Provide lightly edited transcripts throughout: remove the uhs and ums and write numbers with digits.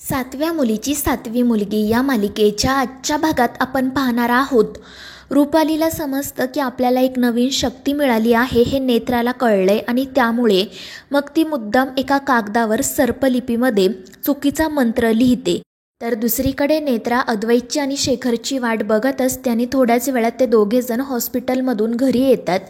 सातव्या मुलीची सातवी मुलगी या मालिकेच्या आजच्या भागात आपण पाहणार आहोत. रुपालीला समजतं की आपल्याला एक नवीन शक्ती मिळाली आहे हे नेत्राला कळलंय आणि त्यामुळे मग ती मुद्दाम एका कागदावर सर्पलिपीमध्ये चुकीचा मंत्र लिहिते. तर दुसरीकडे नेत्रा अद्वैतची आणि शेखरची वाट बघत असते आणि थोड्याच वेळात ते दोघेजण हॉस्पिटलमधून घरी येतात.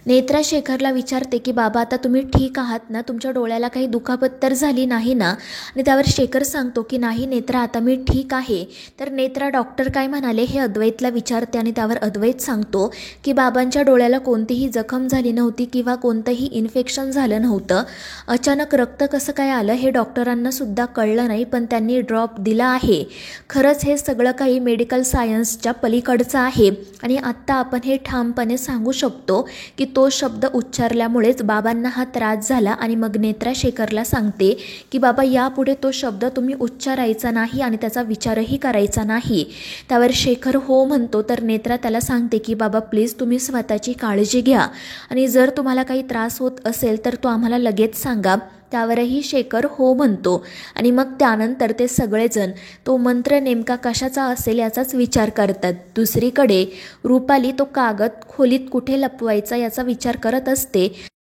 नेत्रा शेखरला विचारते की बाबा आता तुम्ही ठीक आहात ना, तुमच्या डोळ्याला काही दुखापत तर झाली नाही ना. आणि त्यावर शेखर सांगतो की नाही नेत्रा, आता मी ठीक आहे. तर नेत्रा डॉक्टर काय म्हणाले हे अद्वैतला विचारते आणि त्यावर अद्वैत सांगतो की बाबांच्या डोळ्याला कोणतीही जखम झाली नव्हती किंवा कोणतंही इन्फेक्शन झालं नव्हतं. अचानक रक्त कसं काय आलं हे डॉक्टरांना सुद्धा कळलं नाही, पण त्यांनी ड्रॉप दिला आहे. खरंच हे सगळं काही मेडिकल सायन्सच्या पलीकडचं आहे आणि आत्ता आपण हे ठामपणे सांगू शकतो की तो शब्द उच्चारल्यामुळेच बाबांना हा त्रास झाला. आणि मग नेत्रा शेखरला सांगते की बाबा यापुढे तो शब्द तुम्ही उच्चारायचा नाही आणि त्याचा विचारही करायचा नाही. त्यावर शेखर हो म्हणतो. तर नेत्रा त्याला सांगते की बाबा प्लीज तुम्ही स्वतःची काळजी घ्या आणि जर तुम्हाला काही त्रास होत असेल तर तो आम्हाला लगेच सांगा. त्यावरही शेखर हो म्हणतो आणि मग त्यानंतर ते सगळेजण तो मंत्र नेमका कशाचा असेल याचाच विचार करतात. दुसरीकडे रुपाली तो कागद खोलीत कुठे लपवायचा याचा विचार करत असते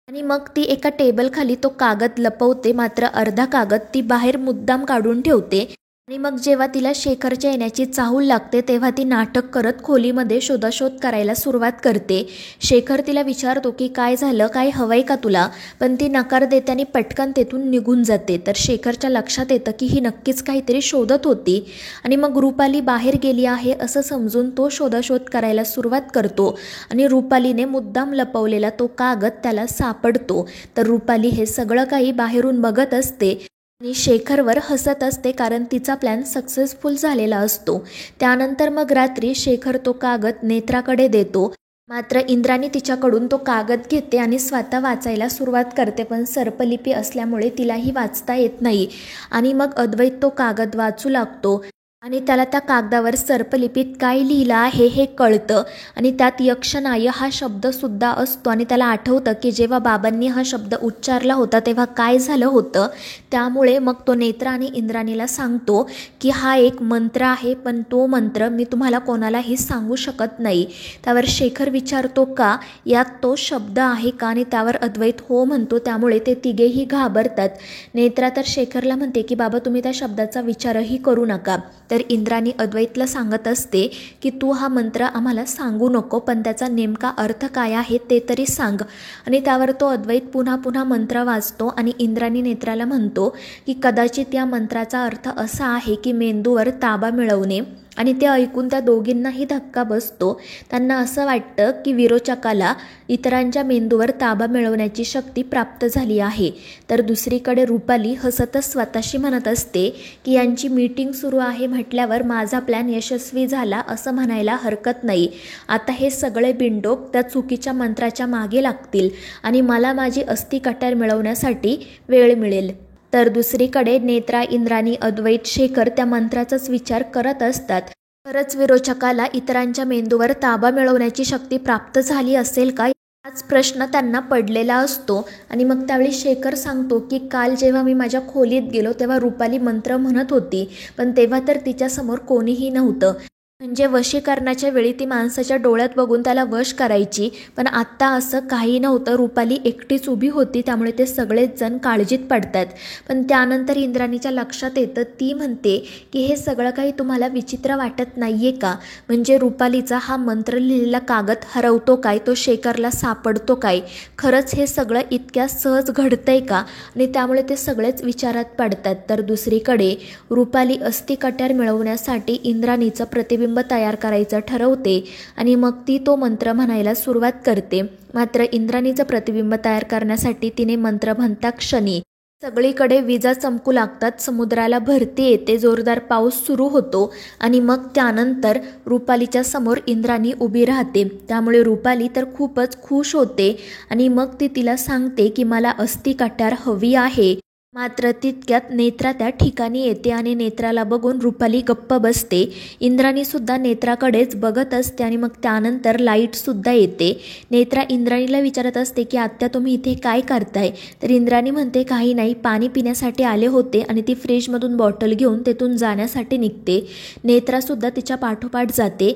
आणि मग ती एका टेबलखाली तो कागद लपवते. मात्र अर्धा कागद ती बाहेर मुद्दाम काढून ठेवते आणि मग जेव्हा तिला शेखरच्या येण्याची चाहूल लागते तेव्हा ती नाटक करत खोलीमध्ये शोधाशोध करायला सुरुवात करते. शेखर तिला विचारतो की काय झालं, काय हवंय का तुला, पण ती नकार देते आणि पटकन तेथून निघून जाते. तर शेखरच्या लक्षात येतं की ही नक्कीच काहीतरी शोधत होती आणि मग रुपाली बाहेर गेली आहे असं समजून तो शोधाशोध करायला सुरुवात करतो आणि रुपालीने मुद्दाम लपवलेला तो कागद त्याला सापडतो. तर रुपाली हे सगळं काही बाहेरून बघत असते आणि शेखरवर हसत असते कारण तिचा प्लॅन सक्सेसफुल झालेला असतो. त्यानंतर मग रात्री शेखर तो कागद नेत्राकडे देतो. मात्र इंद्राणी तिच्याकडून तो कागद घेते आणि स्वतः वाचायला सुरुवात करते, पण सर्पलिपी असल्यामुळे तिलाही वाचता येत नाही. आणि मग अद्वैत तो कागद वाचू लागतो आणि त्याला त्या कागदावर सर्पलिपीत काय लिहिलं आहे हे कळतं आणि त्यात यक्षनाय हा शब्दसुद्धा असतो आणि त्याला आठवतं की जेव्हा बाबांनी हा शब्द उच्चारला होता तेव्हा काय झालं होतं. त्यामुळे मग तो नेत्रा आणि इंद्राणीला सांगतो की हा एक मंत्र आहे, पण तो मंत्र मी तुम्हाला कोणालाही सांगू शकत नाही. त्यावर शेखर विचारतो का, यात तो शब्द आहे का, आणि त्यावर अद्वैत हो म्हणतो. त्यामुळे ते तिघेही घाबरतात. नेत्रा तर शेखरला म्हणते की बाबा तुम्ही त्या शब्दाचा विचारही करू नका. तर इंद्राणी अद्वैतला सांगत असते की तू हा मंत्र आम्हाला सांगू नको, पण त्याचा नेमका अर्थ काय आहे ते तरी सांग. आणि त्यावर तो अद्वैत पुन्हा पुन्हा मंत्र वाचतो आणि इंद्राणी नेत्राला म्हणतो की कदाचित या मंत्राचा अर्थ असा आहे की मेंदूवर ताबा मिळवणे. आणि ते ऐकून त्या दोघींनाही धक्का बसतो. त्यांना असं वाटतं की विरोचकाला इतरांच्या मेंदूवर ताबा मिळवण्याची शक्ती प्राप्त झाली आहे. तर दुसरीकडे रुपाली हसतच स्वतःशी म्हणत असते की यांची मीटिंग सुरू आहे म्हटल्यावर माझा प्लॅन यशस्वी झाला असं म्हणायला हरकत नाही. आता हे सगळे बिंडोक त्या चुकीच्या मंत्राच्या मागे लागतील आणि मला माझी अस्थि कट्यार मिळवण्यासाठी वेळ मिळेल. तर दुसरीकडे नेत्रा, इंद्राणी, अद्वैत, शेखर त्या मंत्राचाच विचार करत असतात. खरंच विरोचकाला इतरांच्या मेंदूवर ताबा मिळवण्याची शक्ती प्राप्त झाली असेल का, हाच प्रश्न त्यांना पडलेला असतो. आणि मग त्यावेळी शेखर सांगतो की काल जेव्हा मी माझ्या खोलीत गेलो तेव्हा रुपाली मंत्र म्हणत होती, पण तेव्हा तर तिच्यासमोर कोणीही नव्हतं. म्हणजे वशीकरणाच्या वेळी ती माणसाच्या डोळ्यात बघून त्याला वश करायची, पण आत्ता असं काही नव्हतं. रुपाली एकटीच उभी होती. त्यामुळे ते सगळेच जण काळजीत पडतात. पण त्यानंतर इंद्राणीच्या लक्षात येतं. ती म्हणते की हे सगळं काही तुम्हाला विचित्र वाटत नाहीये का, म्हणजे रुपालीचा हा मंत्र लिहिलेला कागद हरवतो काय, तो शेखरला सापडतो काय, खरंच हे सगळं इतक्या सहज घडतंय का. आणि त्यामुळे ते सगळेच विचारात पडतात. तर दुसरीकडे रुपाली अस्थि कट्यार मिळवण्यासाठी इंद्राणीचं प्रतिबिंब तयार करायचं ठरवते आणि मग ती तो मंत्र म्हणायला सुरुवात करते. मात्र इंद्राणीचं प्रतिबिंब तयार करण्यासाठी तिने मंत्र म्हणता क्षणी सगळीकडे विजा चमकू लागतात. समुद्राला भरती येते, जोरदार पाऊस सुरू होतो आणि मग त्यानंतर रुपालीच्या समोर इंद्राणी उभी राहते. त्यामुळे रुपाली तर खूपच खुश होते आणि मग ती तिला सांगते की मला अस्थि कट्यार हवी आहे. मात्र तितक्यात नेत्रा त्या ठिकाणी येते आणि नेत्राला बघून रुपाली गप्प बसते. इंद्राणीसुद्धा नेत्राकडेच बघत असते आणि मग त्यानंतर लाईटसुद्धा येते. नेत्रा इंद्राणीला विचारत असते की आत्या तुम्ही इथे काय करताय? तर इंद्राणी म्हणते काही नाही, पाणी पिण्यासाठी आले होते आणि ती फ्रीजमधून बॉटल घेऊन तेथून जाण्यासाठी निघते. नेत्रासुद्धा तिच्या पाठोपाठ जाते,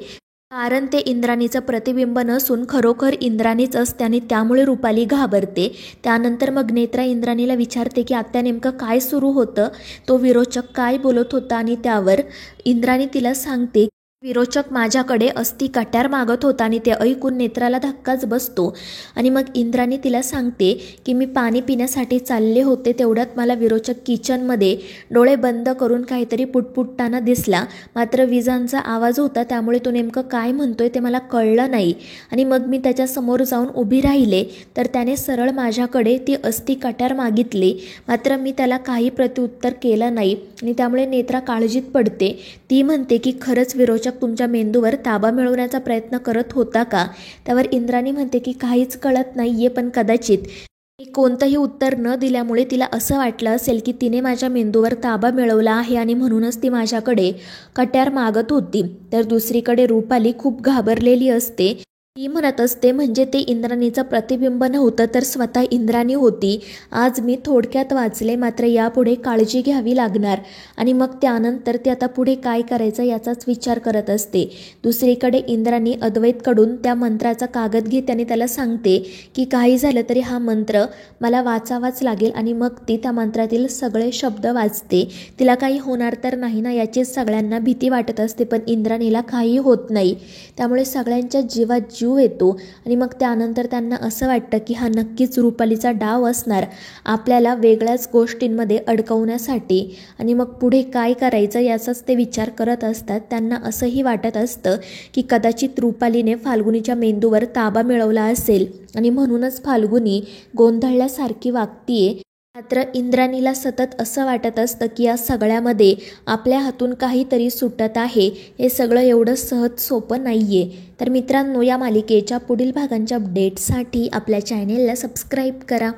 कारण ते इंद्राणीचं प्रतिबिंब नसून खरोखर इंद्राणीच असते आणि त्यामुळे रुपाली घाबरते. त्यानंतर मग नेत्रा इंद्राणीला विचारते की आत्या नेमकं काय सुरू होतं, तो विरोचक काय बोलत होता? आणि त्यावर इंद्राणी तिला सांगते विरोचक माझ्याकडे अस्थि कट्यार मागत होता आणि ते ऐकून नेत्राला धक्काच बसतो. आणि मग इंद्राणी तिला सांगते की मी पाणी पिण्यासाठी चालले होते, तेवढ्यात मला विरोचक किचनमध्ये डोळे बंद करून काहीतरी पुटपुटताना दिसला. मात्र विजांचा आवाज होता, त्यामुळे तो नेमकं काय म्हणतोय ते मला कळलं नाही. आणि मग मी त्याच्यासमोर जाऊन उभी राहिले तर त्याने सरळ माझ्याकडे ती अस्थि कट्यार मागितली. मात्र मी त्याला काही प्रत्युत्तर केलं नाही आणि त्यामुळे नेत्रा काळजीत पडते. ती म्हणते की खरंच विरोचक तुमच्या मेंदूवर ताबा मिळवण्याचा प्रयत्न करत होता का? त्यावर इंद्राणी म्हणते की काहीच कळत नाहीये, पण कदाचित मी कोणतंही उत्तर न दिल्यामुळे तिला असं वाटलं असेल की तिने माझ्या मेंदूवर ताबा मिळवला आहे आणि म्हणूनच ती माझ्याकडे कट्यार मागत होती. तर दुसरीकडे रुपाली खूप घाबरलेली असते. ती म्हणत असते म्हणजे ते इंद्राणीचं प्रतिबिंब नव्हतं तर स्वतः इंद्राणी होती. आज मी थोडक्यात वाचले, मात्र यापुढे काळजी घ्यावी लागणार. आणि मग त्यानंतर ती आता पुढे काय करायचं याचाच विचार करत असते. दुसरीकडे इंद्राणी अद्वैतकडून त्या मंत्राचा कागद घेते आणि त्याला सांगते की काही झालं तरी हा मंत्र मला वाचावाच लागेल. आणि मग ती त्या मंत्रातील सगळे शब्द वाचते. तिला काही होणार तर नाही ना याचीच सगळ्यांना भीती वाटत असते, पण इंद्राणीला काही होत नाही. त्यामुळे सगळ्यांच्या जीवात जीव येतो. आणि मग त्यानंतर त्यांना असं वाटतं की हा नक्कीच रुपालीचा डाव असणार, आपल्याला वेगळ्याच गोष्टींमध्ये अडकवण्यासाठी. आणि मग पुढे काय करायचं याचाच ते विचार करत असतात. त्यांना असंही वाटत असतं की कदाचित रुपालीने फाल्गुनीच्या मेंदूवर ताबा मिळवला असेल आणि म्हणूनच फाल्गुनी गोंधळल्यासारखी वागतीये. मात्र इंद्राणीला सतत असं वाटत असतं की या सगळ्यामध्ये आपल्या हातून काहीतरी सुटत आहे, हे सगळं एवढं सहज सोपं नाहीये. तर मित्रांनो, या मालिकेच्या पुढील भागांच्या अपडेट्ससाठी आपल्या चॅनेलला सबस्क्राईब करा.